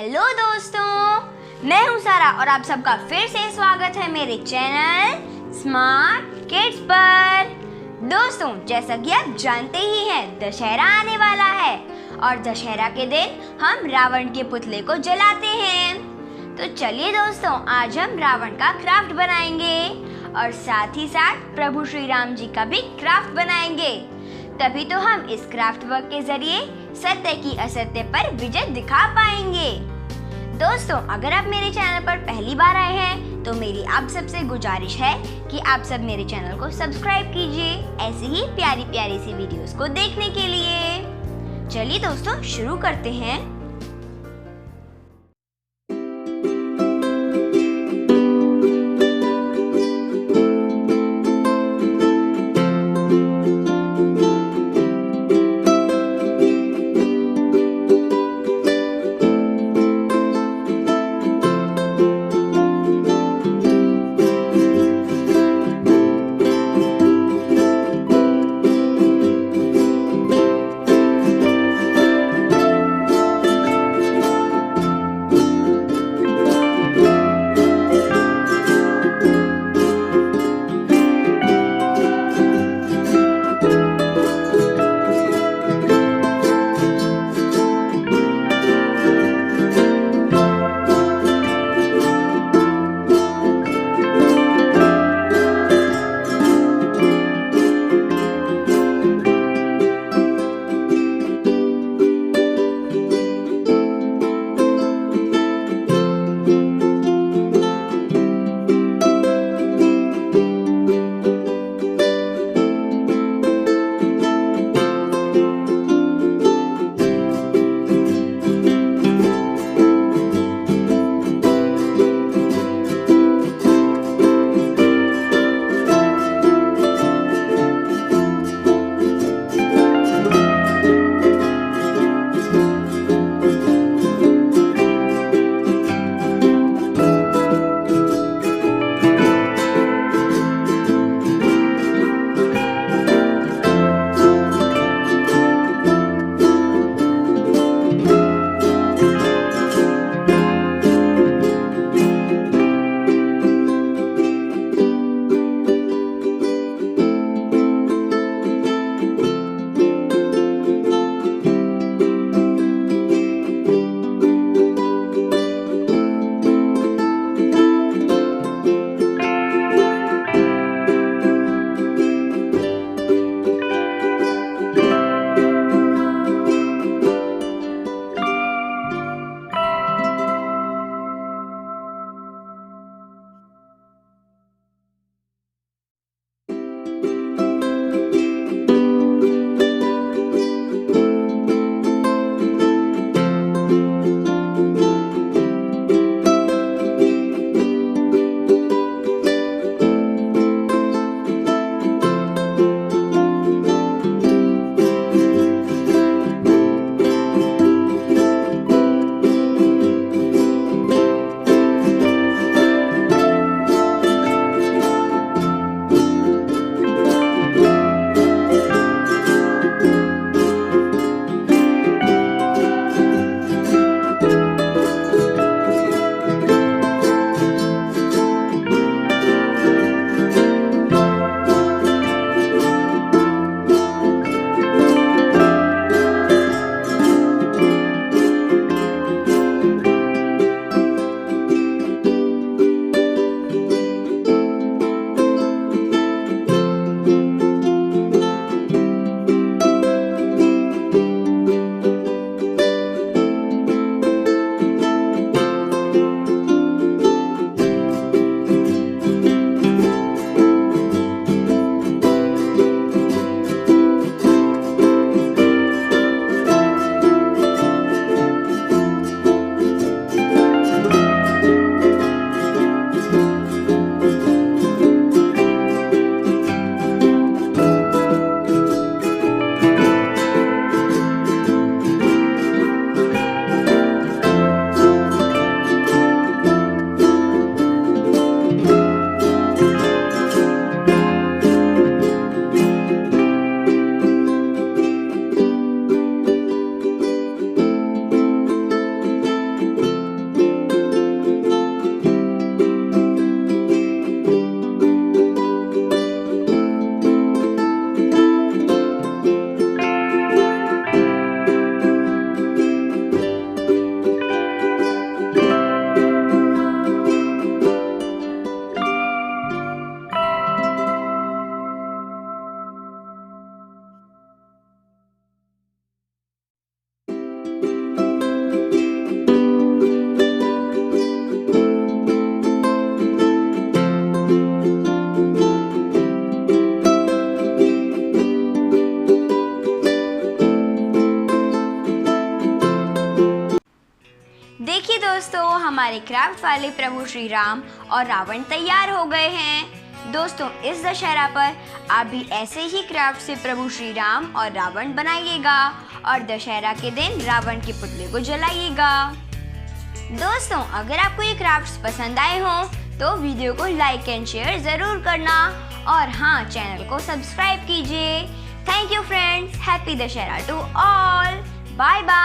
Hello दोस्तों, मैं हूँ सारा और आप सबका फिर से स्वागत है मेरे चैनल स्मार्ट किड्स पर। दोस्तों, जैसा कि आप जानते ही हैं, दशहरा आने वाला है और दशहरा के दिन हम रावण के पुतले को जलाते हैं। तो चलिए दोस्तों, आज हम रावण का क्राफ्ट बनाएंगे और साथ ही साथ प्रभु श्री राम जी का भी क्राफ्ट बनाएंगे। तभी तो हम इस क्राफ्ट वर्क के जरिए सत्य की असत्य पर विजय दिखा पाएंगे। दोस्तों, अगर आप मेरे चैनल पर पहली बार आए हैं तो मेरी आप सबसे गुजारिश है कि आप सब मेरे चैनल को सब्सक्राइब कीजिए ऐसी ही प्यारी प्यारी सी वीडियोस को देखने के लिए। चलिए दोस्तों, शुरू करते हैं। दोस्तों, हमारे क्राफ्ट वाले प्रभु श्री राम और रावण तैयार हो गए हैं। दोस्तों, इस दशहरा पर आप भी ऐसे ही क्राफ्ट से प्रभु श्री राम और रावण बनाइएगा और दशहरा के दिन रावण के पुतले को जलाइएगा। दोस्तों, अगर आपको ये क्राफ्ट्स पसंद आए हों तो वीडियो को लाइक एंड शेयर ज़रूर करना और हाँ, चैनल को सब्सक्राइब कीजिए। Thank you friends, happy Dussehra to all. Bye bye.